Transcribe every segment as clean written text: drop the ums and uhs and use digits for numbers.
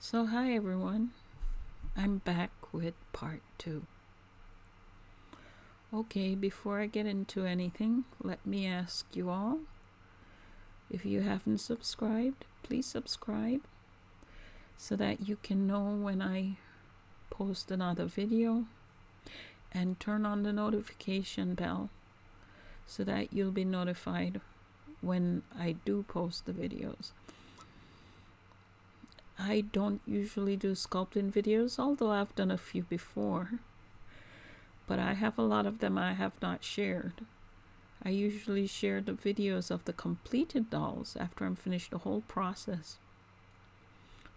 So hi everyone, I'm back with part 2. Okay, before I get into anything, let me ask you all, if you haven't subscribed, please subscribe so that you can know when I post another video, and turn on the notification bell so that you'll be notified when I do post the videos. I don't usually do sculpting videos, although I've done a few before, but I have a lot of them I have not shared. I usually share the videos of the completed dolls after I'm finished the whole process,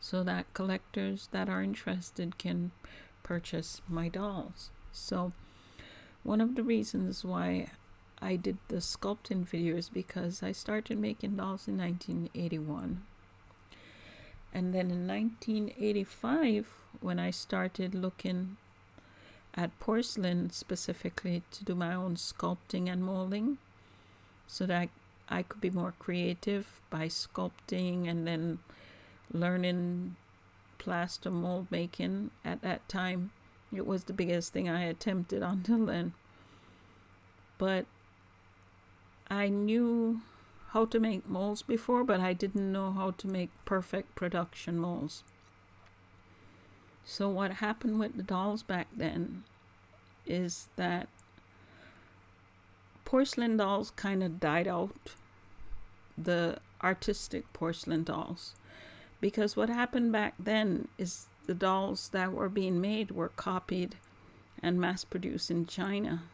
so that collectors that are interested can purchase my dolls. So one of the reasons why I did the sculpting video is because I started making dolls in 1981. And then in 1985, when I started looking at porcelain specifically to do my own sculpting and molding, so that I could be more creative by sculpting and then learning plaster mold making. At that time, it was the biggest thing I attempted until then. But I knew how to make molds before, but I didn't know how to make perfect production molds. So what happened with the dolls back then is that porcelain dolls kind of died out, the artistic porcelain dolls, because what happened back then is the dolls that were being made were copied and mass produced in China,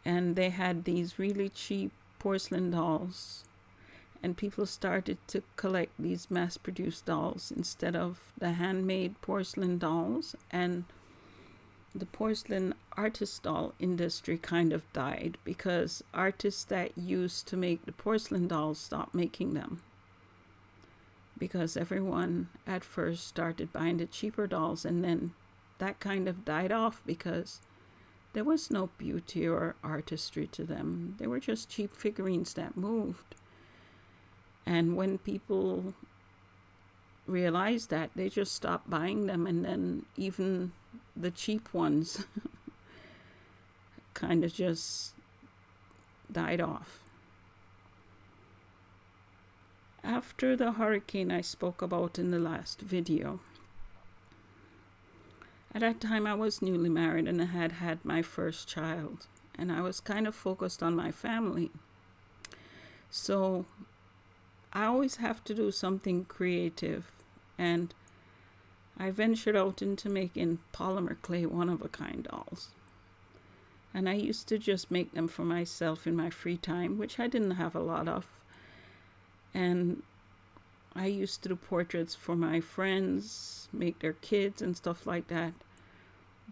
and they had these really cheap porcelain dolls, and people started to collect these mass-produced dolls instead of the handmade porcelain dolls, and the porcelain artist doll industry kind of died because artists that used to make the porcelain dolls stopped making them, because everyone at first started buying the cheaper dolls, and then that kind of died off because there was no beauty or artistry to them. They were just cheap figurines that moved. And when people realized that, they just stopped buying them, and then even the cheap ones kind of just died off. After the hurricane I spoke about in the last video, at that time I was newly married and I had had my first child, and I was kind of focused on my family. So I always have to do something creative, and I ventured out into making polymer clay one-of-a-kind dolls. And I used to just make them for myself in my free time, which I didn't have a lot of. And I used to do portraits for my friends, make their kids and stuff like that.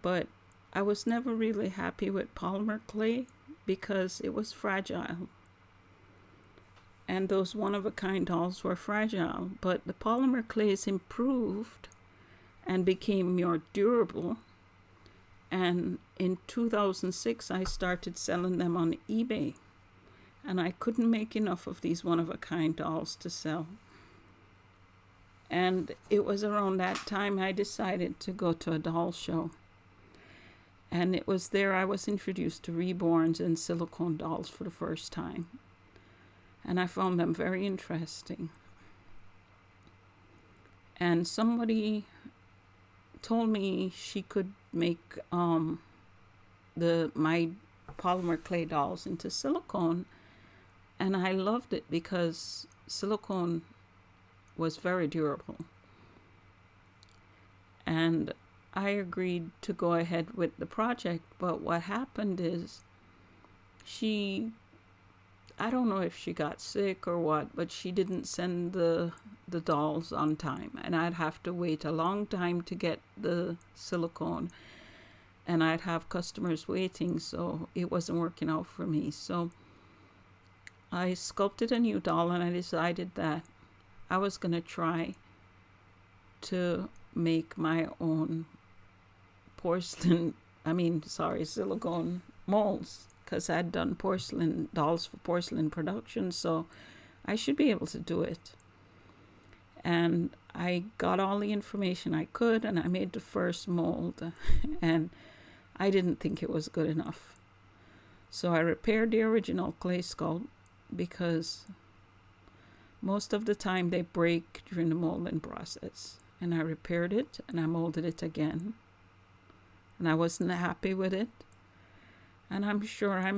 But I was never really happy with polymer clay because it was fragile. And those one-of-a-kind dolls were fragile. But the polymer clays improved and became more durable. And in 2006, I started selling them on eBay. And I couldn't make enough of these one-of-a-kind dolls to sell. And it was around that time I decided to go to a doll show. And it was there I was introduced to reborns and silicone dolls for the first time. And I found them very interesting. And somebody told me she could make my polymer clay dolls into silicone. And I loved it because silicone was very durable. And I agreed to go ahead with the project, but what happened is I don't know if she got sick or what, but she didn't send the dolls on time, and I'd have to wait a long time to get the silicone, and I'd have customers waiting, so it wasn't working out for me. So I sculpted a new doll, and I decided that I was going to try to make my own silicone molds, because I'd done porcelain dolls for porcelain production, so I should be able to do it. And I got all the information I could, and I made the first mold. And I didn't think it was good enough. So I repaired the original clay sculpt, because most of the time they break during the molding process. And I repaired it, and I molded it again. And I wasn't happy with it. And I'm sure I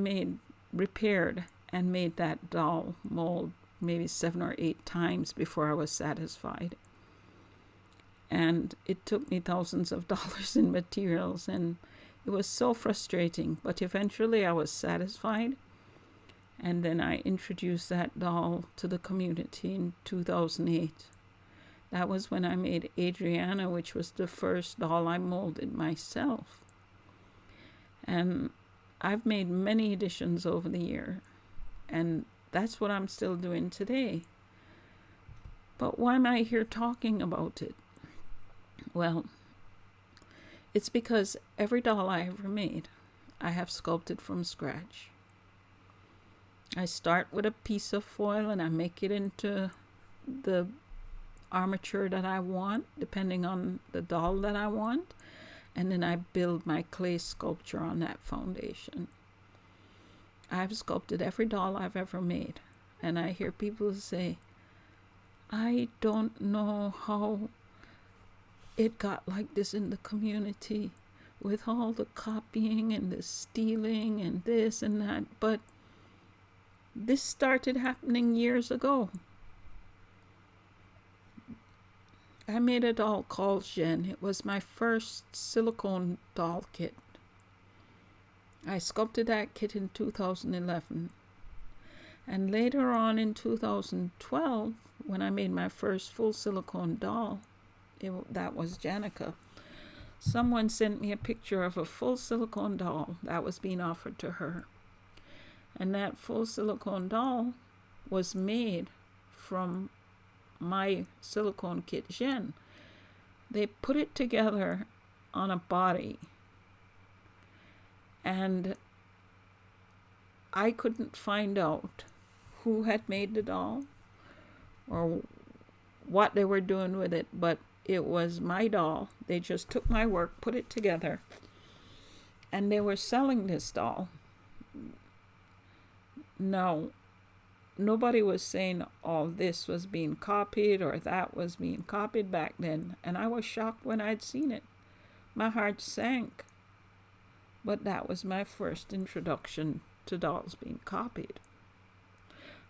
repaired and made that doll mold maybe 7 or 8 times before I was satisfied. And it took me thousands of dollars in materials, and it was so frustrating. But eventually I was satisfied. And then I introduced that doll to the community in 2008. That was when I made Adriana, which was the first doll I molded myself. And I've made many editions over the year. And that's what I'm still doing today. But why am I here talking about it? Well, it's because every doll I ever made, I have sculpted from scratch. I start with a piece of foil and I make it into the armature that I want, depending on the doll that I want. And then I build my clay sculpture on that foundation. I've sculpted every doll I've ever made. And I hear people say, I don't know how it got like this in the community, with all the copying and the stealing and this and that. But this started happening years ago. I made a doll called Jen. It was my first silicone doll kit. I sculpted that kit in 2011. And later on in 2012, when I made my first full silicone doll, that was Janica, someone sent me a picture of a full silicone doll that was being offered to her. And that full silicone doll was made from my silicone kit Jen. They put it together on a body, and I couldn't find out who had made the doll or what they were doing with it, but it was my doll. They just took my work, put it together, and they were selling this doll. Now, nobody was saying all this was being copied or that was being copied back then, and I was shocked when I'd seen it. My heart sank. But that was my first introduction to dolls being copied.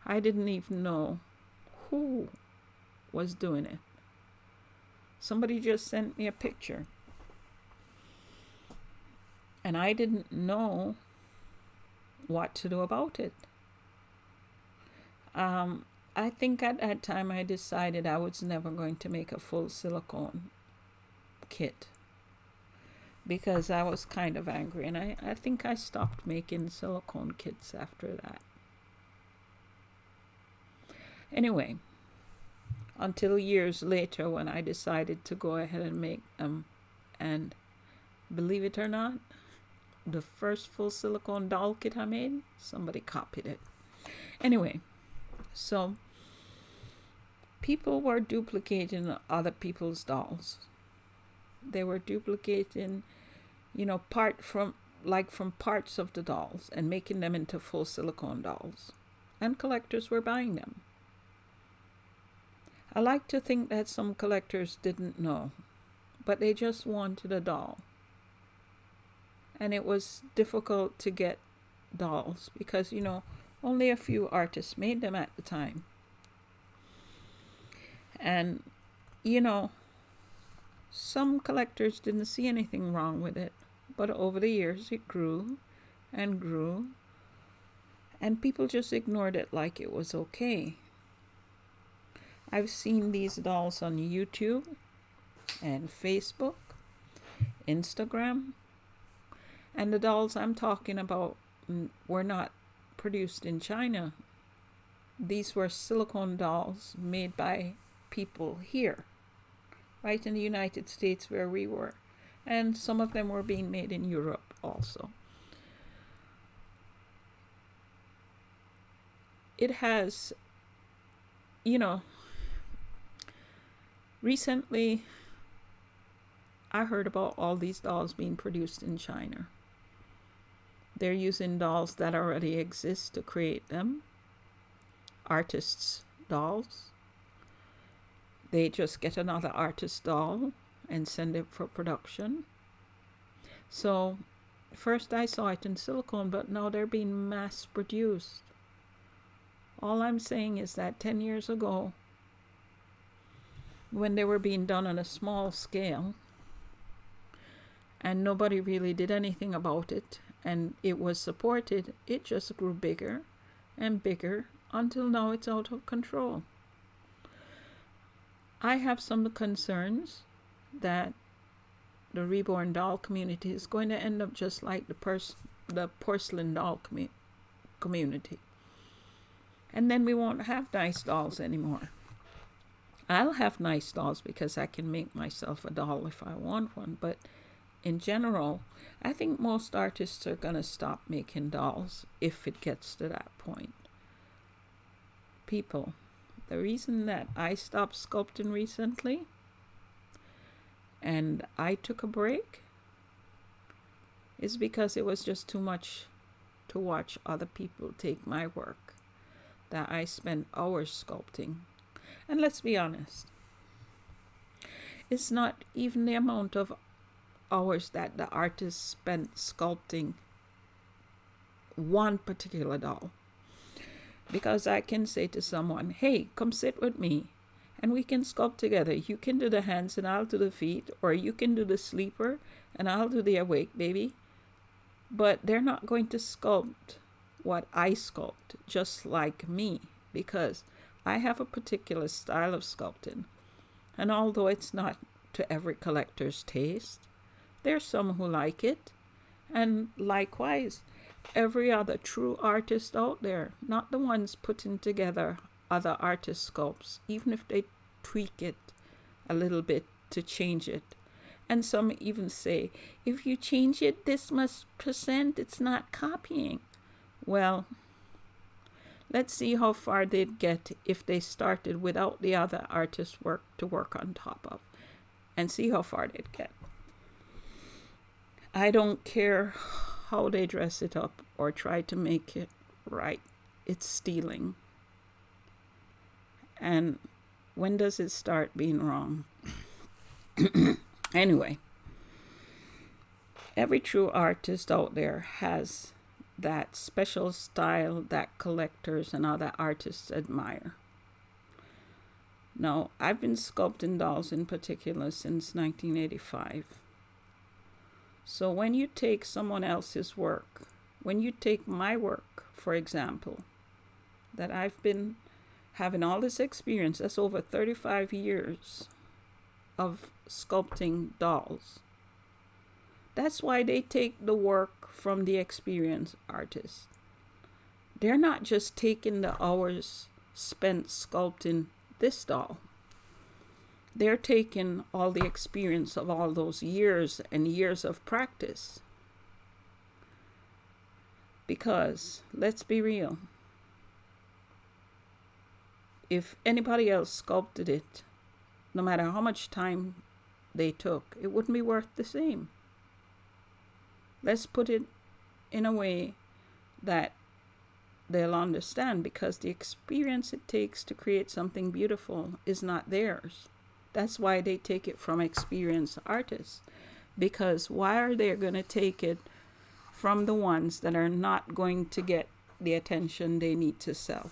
I didn't even know who was doing it. Somebody just sent me a picture, and I didn't know what to do about it. I think at that time I decided I was never going to make a full silicone kit, because I was kind of angry, and I think I stopped making silicone kits after that. Anyway, until years later when I decided to go ahead and make them, and believe it or not, the first full silicone doll kit I made, somebody copied it. Anyway, so people were duplicating other people's dolls. They were duplicating, from parts of the dolls and making them into full silicone dolls. And collectors were buying them. I like to think that some collectors didn't know, but they just wanted a doll. And it was difficult to get dolls because, only a few artists made them at the time. And, some collectors didn't see anything wrong with it, but over the years it grew and grew, and people just ignored it like it was okay. I've seen these dolls on YouTube and Facebook, Instagram, and the dolls I'm talking about were not produced in China. These were silicone dolls made by people here, right in the United States where we were. And some of them were being made in Europe also. It has, Recently, I heard about all these dolls being produced in China. They're using dolls that already exist to create them. Artists' dolls. They just get another artist doll and send it for production. So first I saw it in silicone, but now they're being mass produced. All I'm saying is that 10 years ago, when they were being done on a small scale, and nobody really did anything about it, and it was supported, it just grew bigger and bigger until now it's out of control. I have some concerns that the reborn doll community is going to end up just like the porcelain doll community. And then we won't have nice dolls anymore. I'll have nice dolls because I can make myself a doll if I want one, but in general, I think most artists are going to stop making dolls if it gets to that point. People, the reason that I stopped sculpting recently and I took a break is because it was just too much to watch other people take my work that I spent hours sculpting. And let's be honest, it's not even the amount of hours that the artist spent sculpting one particular doll. Because I can say to someone, hey, come sit with me and we can sculpt together. You can do the hands and I'll do the feet, or you can do the sleeper and I'll do the awake baby. But they're not going to sculpt what I sculpt just like me, because I have a particular style of sculpting. And although it's not to every collector's taste, there's some who like it. And likewise, every other true artist out there, not the ones putting together other artist sculpts, even if they tweak it a little bit to change it. And some even say, if you change it this much percent, it's not copying. Well, let's see how far they'd get if they started without the other artist's work to work on top of, and see how far they'd get. I don't care how they dress it up or try to make it right. It's stealing. And when does it start being wrong? Anyway, every true artist out there has that special style that collectors and other artists admire. Now, I've been sculpting dolls in particular since 1985. So when you take someone else's work, when you take my work, for example, that I've been having all this experience, that's over 35 years of sculpting dolls. That's why they take the work from the experienced artist. They're not just taking the hours spent sculpting this doll. They're taking all the experience of all those years and years of practice. Because, let's be real, if anybody else sculpted it, no matter how much time they took, it wouldn't be worth the same. Let's put it in a way that they'll understand, because the experience it takes to create something beautiful is not theirs. That's why they take it from experienced artists. Because why are they going to take it from the ones that are not going to get the attention they need to sell?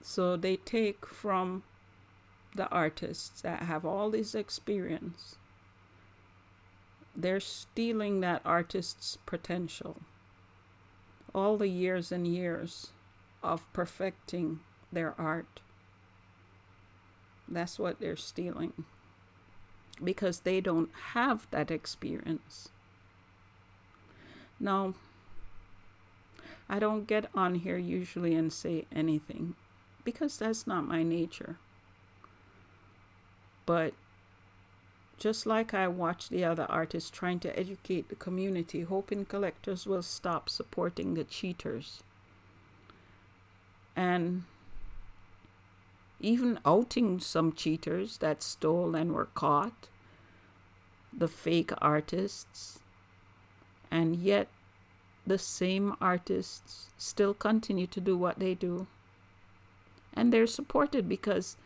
So they take from the artists that have all this experience. They're stealing that artist's potential. All the years and years of perfecting their art. That's what they're stealing. Because they don't have that experience. Now, I don't get on here usually and say anything, because that's not my nature. But just like I watch the other artists trying to educate the community, hoping collectors will stop supporting the cheaters. And even outing some cheaters that stole and were caught, the fake artists, and yet the same artists still continue to do what they do. And they're supported because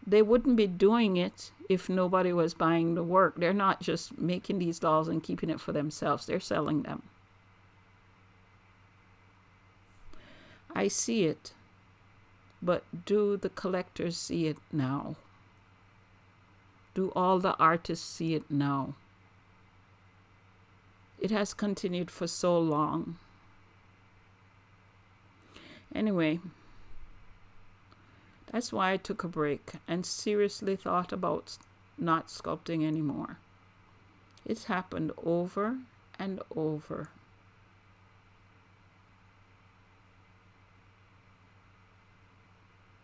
they wouldn't be doing it if nobody was buying the work. They're not just making these dolls and keeping it for themselves. They're selling them. I see it, but do the collectors see it now? Do all the artists see it now? It has continued for so long. Anyway, that's why I took a break and seriously thought about not sculpting anymore. It's happened over and over.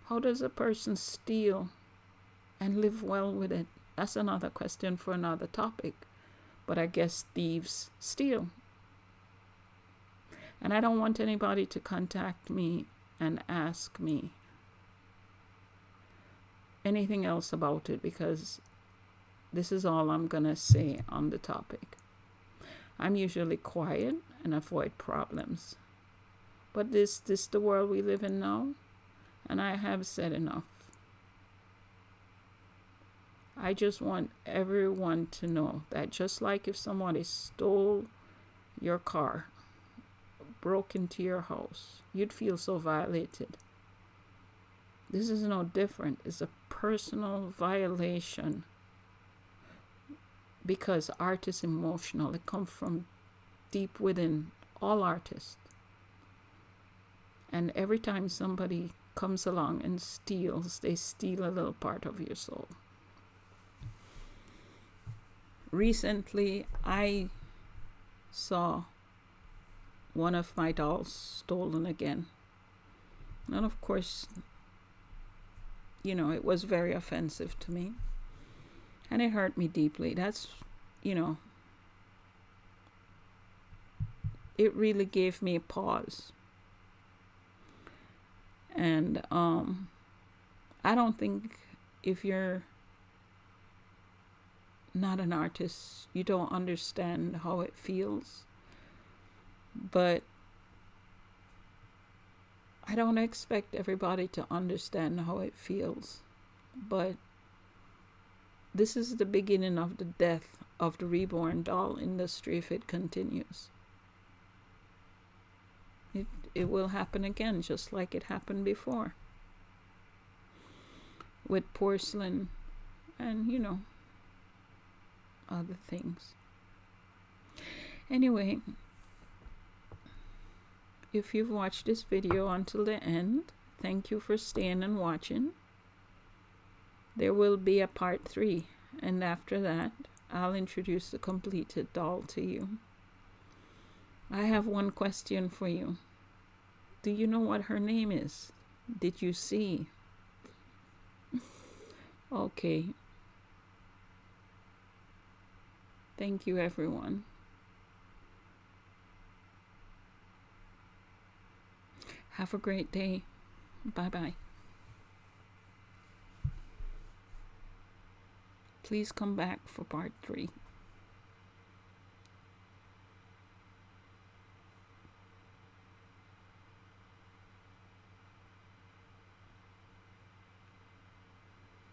How does a person steal and live well with it? That's another question for another topic. But I guess thieves steal. And I don't want anybody to contact me and ask me anything else about it, because this is all I'm going to say on the topic. I'm usually quiet and avoid problems. But this the world we live in now, and I have said enough. I just want everyone to know that just like if somebody stole your car, broke into your house, you'd feel so violated. This is no different. It's a personal violation because art is emotional. It comes from deep within all artists. And every time somebody comes along and steals, they steal a little part of your soul. Recently, I saw one of my dolls stolen again. And of course, it was very offensive to me. And it hurt me deeply. That's, it really gave me a pause. And I don't think if you're not an artist, you don't understand how it feels. But I don't expect everybody to understand how it feels. But this is the beginning of the death of the reborn doll industry if it continues. It will happen again, just like it happened before. With porcelain and, other things. Anyway, if you've watched this video until the end, thank you for staying and watching. There will be a part 3, and after that, I'll introduce the completed doll to you. I have one question for you. Do you know what her name is? Did you see? Okay. Thank you, everyone. Have a great day. Bye-bye. Please come back for part 3.